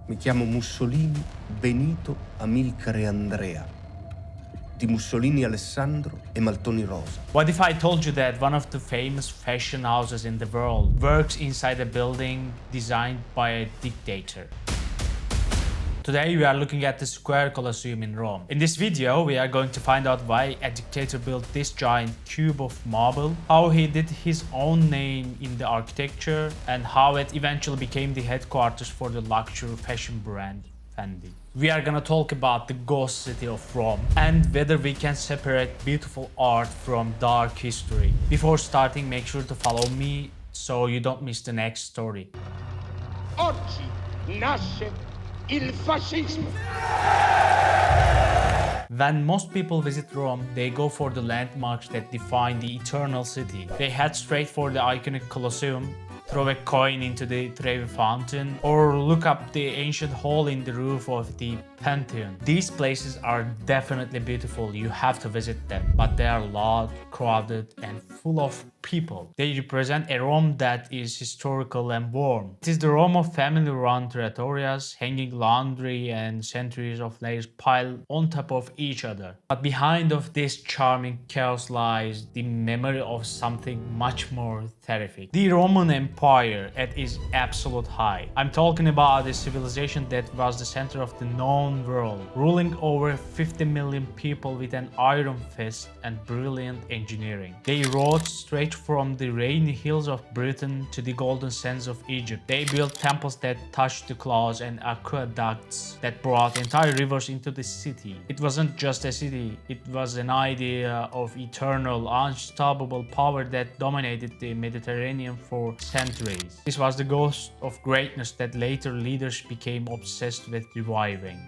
Mi chiamo Mussolini, Benito, Amilcare Andrea. Di Mussolini Alessandro e Maltoni Rosa. What if I told you that one of the famous fashion houses in the world works inside a building designed by a dictator? Today we are looking at the Square Colosseum in Rome. In this video we are going to find out why a dictator built this giant cube of marble, how he did his own name in the architecture, and how it eventually became the headquarters for the luxury fashion brand Fendi. We are gonna talk about the ghost city of Rome and whether we can separate beautiful art from dark history. Before starting, make sure to follow me so you don't miss the next story. Oggi nasce il fascismo. When most people visit Rome, they go for the landmarks that define the eternal city. They head straight for the iconic Colosseum, throw a coin into the Trevi fountain, or look up the ancient hole in the roof of the Pantheon. These places are definitely beautiful, you have to visit them, but they are loud, crowded, and full of people. They represent a Rome that is historical and warm. It is the Rome of family-run trattorias, hanging laundry, and centuries of layers piled on top of each other. But behind of this charming chaos lies the memory of something much more terrific. The Roman Empire at its absolute height. I'm talking about a civilization that was the center of the known world, ruling over 50 million people with an iron fist and brilliant engineering. They rose straight from the rainy hills of Britain to the golden sands of Egypt. They built temples that touched the clouds and aqueducts that brought entire rivers into the city. It wasn't just a city, it was an idea of eternal, unstoppable power that dominated the Mediterranean for centuries. This was the ghost of greatness that later leaders became obsessed with reviving.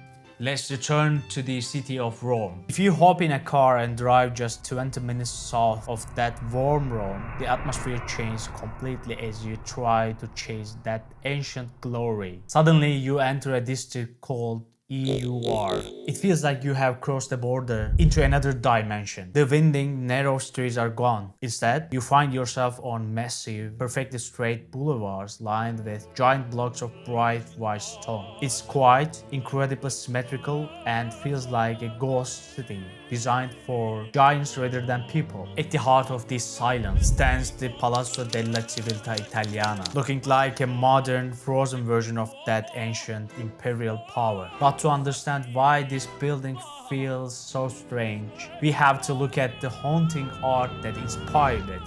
Let's return to the city of Rome. If you hop in a car and drive just 20 minutes south of that warm Rome, the atmosphere changes completely as you try to chase that ancient glory. Suddenly you enter a district called EUR. It feels like you have crossed the border into another dimension. The winding, narrow streets are gone. Instead, you find yourself on massive, perfectly straight boulevards lined with giant blocks of bright white stone. It's quiet, incredibly symmetrical, and feels like a ghost city designed for giants rather than people. At the heart of this silence stands the Palazzo della Civiltà Italiana, looking like a modern, frozen version of that ancient imperial power. But to understand why this building feels so strange, we have to look at the haunting art that inspired it.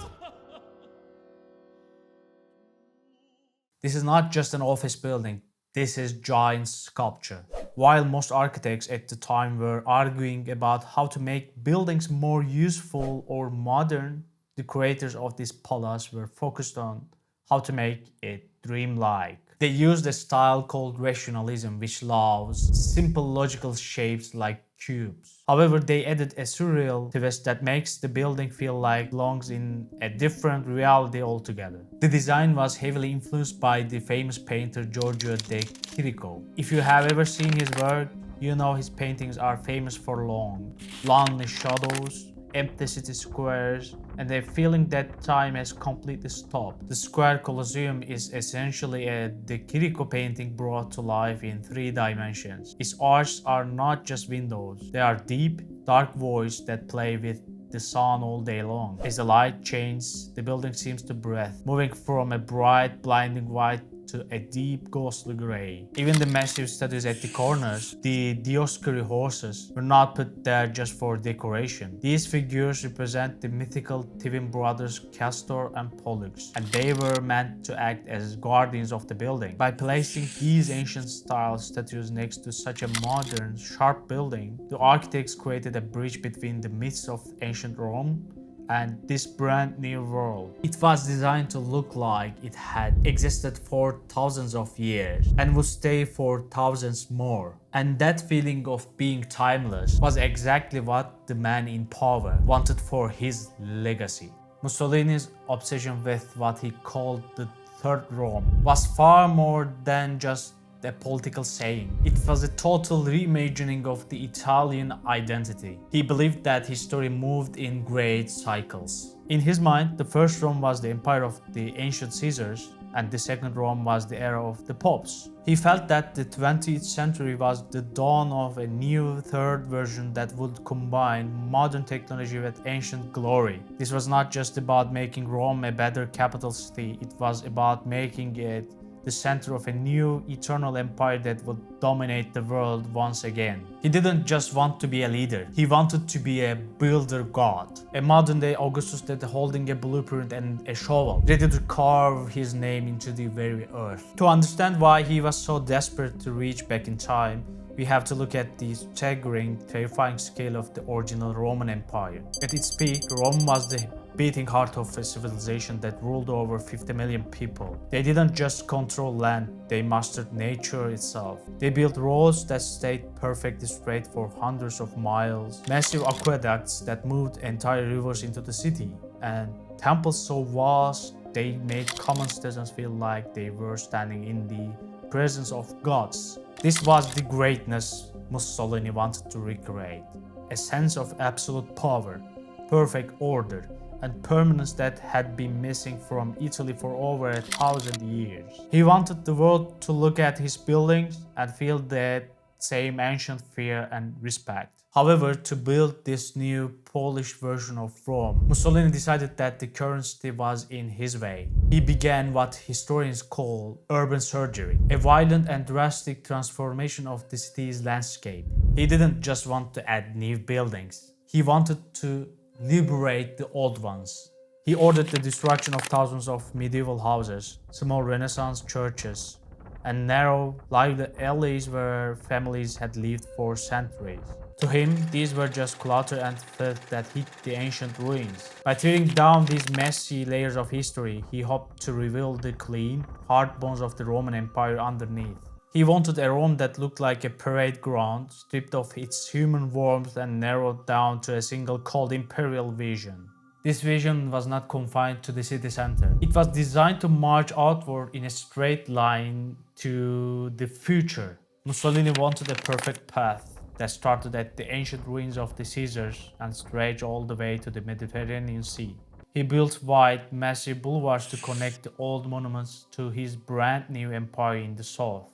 This is not just an office building, this is giant sculpture. While most architects at the time were arguing about how to make buildings more useful or modern, the creators of this palace were focused on how to make it dreamlike. They used a style called rationalism, which loves simple logical shapes like cubes. However, they added a surreal twist that makes the building feel like it belongs in a different reality altogether. The design was heavily influenced by the famous painter Giorgio de Chirico. If you have ever seen his work, you know his paintings are famous for lonely shadows, empty city squares, and a feeling that time has completely stopped. The Square Colosseum is essentially a De Chirico painting brought to life in 3 dimensions. Its arches are not just windows, they are deep, dark voids that play with the sun all day long. As the light changes, the building seems to breathe, moving from a bright, blinding white to a deep, ghostly gray. Even the massive statues at the corners, the Dioscuri horses, were not put there just for decoration. These figures represent the mythical twin brothers Castor and Pollux, and they were meant to act as guardians of the building. By placing these ancient-style statues next to such a modern, sharp building, the architects created a bridge between the myths of ancient Rome and this brand new world. It was designed to look like it had existed for thousands of years and would stay for thousands more. And that feeling of being timeless was exactly what the man in power wanted for his legacy. Mussolini's obsession with what he called the Third Rome was far more than just a political saying. It was a total reimagining of the Italian identity. He believed that history moved in great cycles. In his mind, the first Rome was the empire of the ancient Caesars, and the second Rome was the era of the popes. He felt that the 20th century was the dawn of a new third version that would combine modern technology with ancient glory. This was not just about making Rome a better capital city, it was about making it the center of a new eternal empire that would dominate the world once again. He didn't just want to be a leader, he wanted to be a builder god. A modern day Augustus that holding a blueprint and a shovel, ready to carve his name into the very earth. To understand why he was so desperate to reach back in time, we have to look at the staggering, terrifying scale of the original Roman Empire. At its peak, Rome was the beating heart of a civilization that ruled over 50 million people. They didn't just control land, they mastered nature itself. They built roads that stayed perfectly straight for hundreds of miles, massive aqueducts that moved entire rivers into the city, and temples so vast they made common citizens feel like they were standing in the presence of gods. This was the greatness Mussolini wanted to recreate. A sense of absolute power, perfect order, and permanence that had been missing from Italy for over 1,000 years. He wanted the world to look at his buildings and feel that same ancient fear and respect. However, to build this new polished version of Rome, Mussolini decided that the current city was in his way. He began what historians call urban surgery, a violent and drastic transformation of the city's landscape. He didn't just want to add new buildings, he wanted to liberate the old ones. He ordered the destruction of thousands of medieval houses, small Renaissance churches, and narrow, lively alleys where families had lived for centuries. To him, these were just clutter and filth that hid the ancient ruins. By tearing down these messy layers of history, he hoped to reveal the clean, hard bones of the Roman Empire underneath. He wanted a Rome that looked like a parade ground, stripped of its human warmth and narrowed down to a single cold imperial vision. This vision was not confined to the city center. It was designed to march outward in a straight line to the future. Mussolini wanted a perfect path that started at the ancient ruins of the Caesars and stretched all the way to the Mediterranean Sea. He built wide, massive boulevards to connect the old monuments to his brand new empire in the south,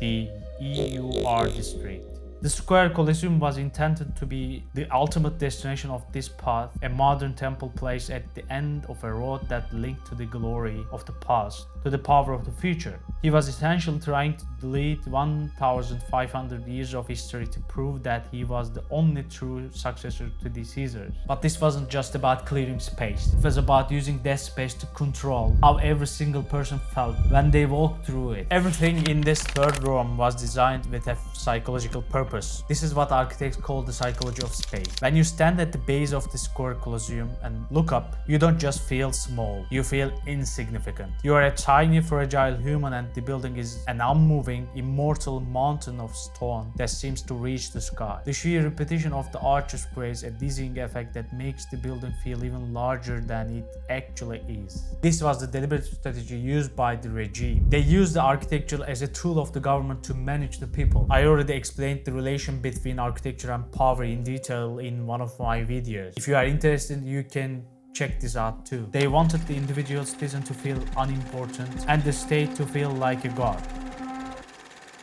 the EUR district. The square Colosseum was intended to be the ultimate destination of this path, a modern temple placed at the end of a road that linked to the glory of the past, to the power of the future. He was essentially trying to delete 1,500 years of history to prove that he was the only true successor to the Caesars. But this wasn't just about clearing space, it was about using that space to control how every single person felt when they walked through it. Everything in this third Rome was designed with a psychological purpose. This is what architects call the psychology of space. When you stand at the base of the square Colosseum and look up, you don't just feel small, you feel insignificant. You are a tiny, fragile human, and the building is an unmoving, immortal mountain of stone that seems to reach the sky. The sheer repetition of the arches creates a dizzying effect that makes the building feel even larger than it actually is. This was the deliberate strategy used by the regime. They used the architecture as a tool of the government to manage the people. I already explained the relation between architecture and power in detail in one of my videos. If you are interested, you can check this out too. They wanted the individual citizen to feel unimportant and the state to feel like a god.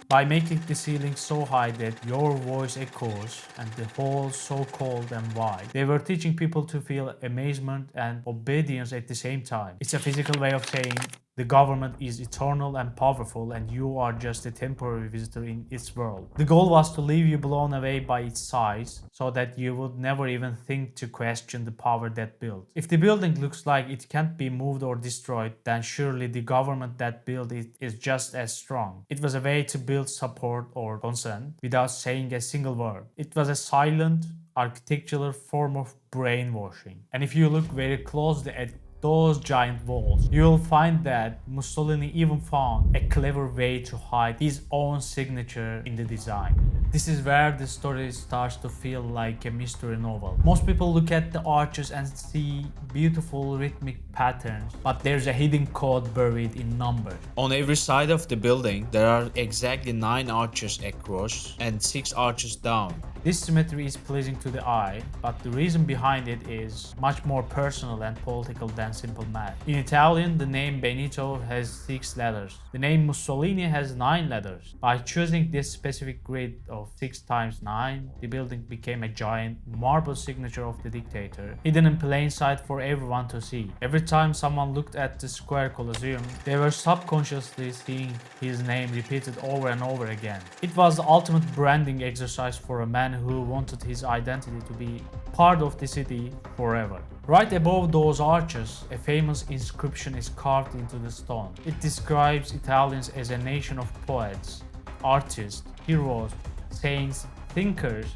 By making the ceiling so high that your voice echoes and the halls so cold and wide, they were teaching people to feel amazement and obedience at the same time. It's a physical way of saying the government is eternal and powerful and you are just a temporary visitor in its world. The goal was to leave you blown away by its size so that you would never even think to question the power that built. If the building looks like it can't be moved or destroyed, then surely the government that built it is just as strong. It was a way to build support or consent without saying a single word. It was a silent, architectural form of brainwashing. And if you look very closely at those giant walls, you'll find that Mussolini even found a clever way to hide his own signature in the design. This is where the story starts to feel like a mystery novel. Most people look at the arches and see beautiful rhythmic patterns, but there's a hidden code buried in numbers. On every side of the building, there are exactly 9 arches across and 6 arches down. This symmetry is pleasing to the eye, but the reason behind it is much more personal and political than simple math. In Italian, the name Benito has 6 letters. The name Mussolini has 9 letters. By choosing this specific grid of 6 times 9, the building became a giant marble signature of the dictator, hidden in plain sight for everyone to see. Every time someone looked at the square Colosseum, they were subconsciously seeing his name repeated over and over again. It was the ultimate branding exercise for a man who wanted his identity to be part of the city forever. Right above those arches, a famous inscription is carved into the stone. It describes Italians as a nation of poets, artists, heroes, saints, thinkers,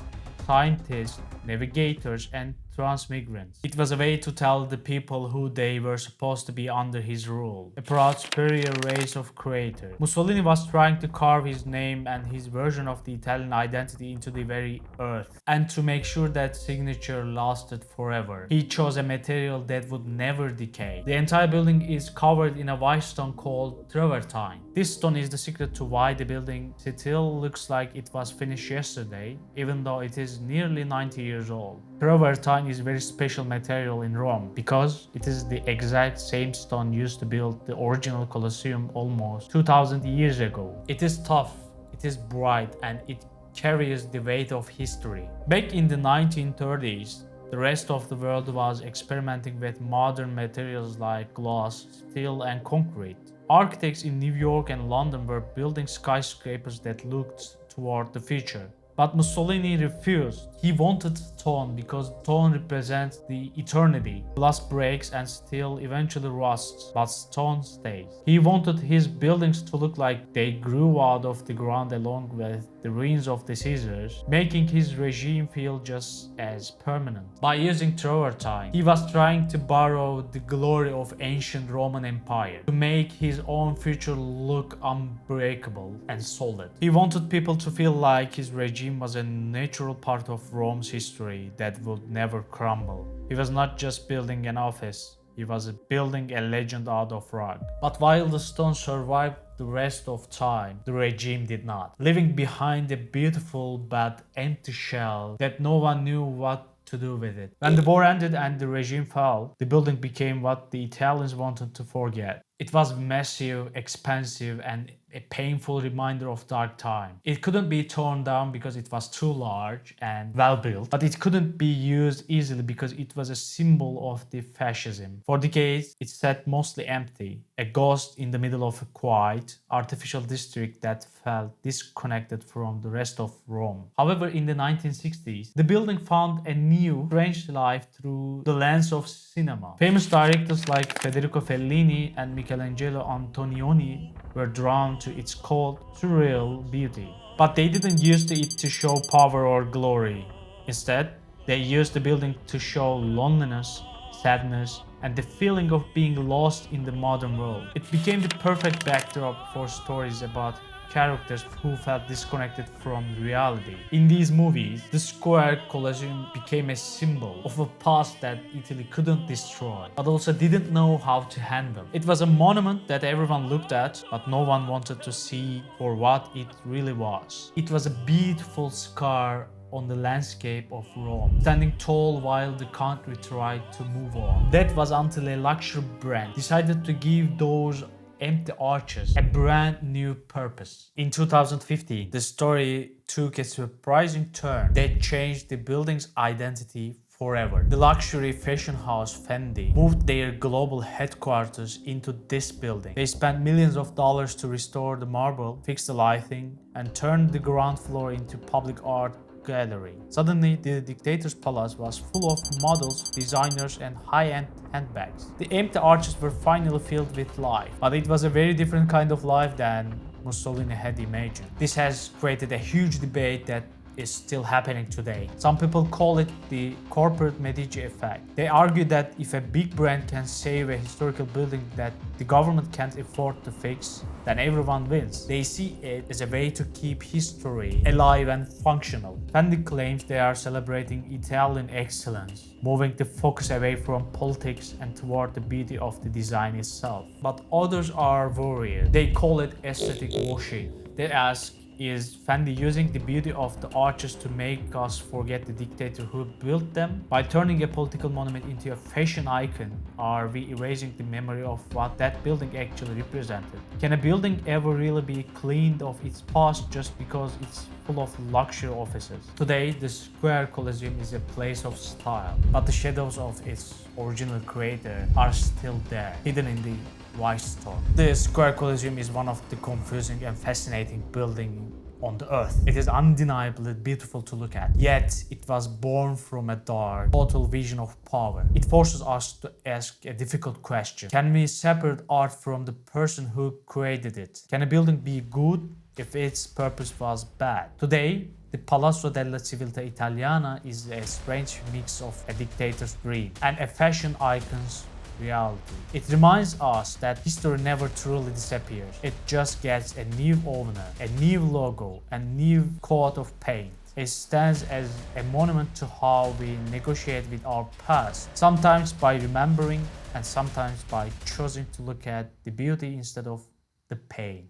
scientists, navigators, and transmigrants. It was a way to tell the people who they were supposed to be under his rule, a proud superior race of creators. Mussolini was trying to carve his name and his version of the Italian identity into the very earth, and to make sure that signature lasted forever, he chose a material that would never decay. The entire building is covered in a white stone called Travertine. This stone is the secret to why the building still looks like it was finished yesterday, even though it is nearly 90 years old. Travertine is a very special material in Rome because it is the exact same stone used to build the original Colosseum almost 2000 years ago. It is tough, it is bright, and it carries the weight of history. Back in the 1930s, the rest of the world was experimenting with modern materials like glass, steel, and concrete. Architects in New York and London were building skyscrapers that looked toward the future. But Mussolini refused. He wanted stone because stone represents the eternity. Glass breaks and steel eventually rusts, but stone stays. He wanted his buildings to look like they grew out of the ground along with the ruins of the Caesars, making his regime feel just as permanent. By using travertine, he was trying to borrow the glory of ancient Roman Empire to make his own future look unbreakable and solid. He wanted people to feel like his regime was a natural part of Rome's history that would never crumble. He was not just building an office, he was building a legend out of rock. But while the stone survived the rest of time, the regime did not, leaving behind a beautiful but empty shell that no one knew what to do with it. When the war ended and the regime fell, the building became what the Italians wanted to forget. It was massive, expensive, and a painful reminder of dark time. It couldn't be torn down because it was too large and well built, but it couldn't be used easily because it was a symbol of the fascism. For decades, it sat mostly empty, a ghost in the middle of a quiet, artificial district that felt disconnected from the rest of Rome. However, in the 1960s, the building found a new, strange life through the lens of cinema. Famous directors like Federico Fellini and Michelangelo Antonioni were drawn to its cold, surreal beauty. But they didn't use it to show power or glory. Instead, they used the building to show loneliness, sadness, and the feeling of being lost in the modern world. It became the perfect backdrop for stories about characters who felt disconnected from reality. In these movies, the square Colosseum became a symbol of a past that Italy couldn't destroy, but also didn't know how to handle. It was a monument that everyone looked at, but no one wanted to see for what it really was. It was a beautiful scar on the landscape of Rome, standing tall while the country tried to move on. That was until a luxury brand decided to give those empty arches a brand new purpose. In 2015, the story took a surprising turn that changed the building's identity forever. The luxury fashion house Fendi moved their global headquarters into this building. They spent millions of dollars to restore the marble, fix the lighting, and turn the ground floor into public art gallery. Suddenly, the dictator's palace was full of models, designers, and high-end handbags. The empty arches were finally filled with life, but it was a very different kind of life than Mussolini had imagined. This has created a huge debate that is still happening today. Some people call it the corporate Medici effect. They argue that if a big brand can save a historical building that the government can't afford to fix, then everyone wins. They see it as a way to keep history alive and functional. Fendi claims they are celebrating Italian excellence, moving the focus away from politics and toward the beauty of the design itself. But others are worried. They call it aesthetic washing. They ask, Is Fendi using the beauty of the arches to make us forget the dictator who built them? By turning a political monument into a fashion icon, are we erasing the memory of what that building actually represented? Can a building ever really be cleaned of its past just because it's full of luxury offices? Today, the Square Colosseum is a place of style, but the shadows of its original creator are still there, hidden in the white stone. The Square Colosseum is one of the confusing and fascinating buildings on the earth. It is undeniably beautiful to look at, yet it was born from a dark, total vision of power. It forces us to ask a difficult question. Can we separate art from the person who created it? Can a building be good if its purpose was bad? Today, the Palazzo della Civiltà Italiana is a strange mix of a dictator's dream and a fashion icon's reality. It reminds us that history never truly disappears. It just gets a new owner, a new logo, a new coat of paint. It stands as a monument to how we negotiate with our past, sometimes by remembering and sometimes by choosing to look at the beauty instead of the pain.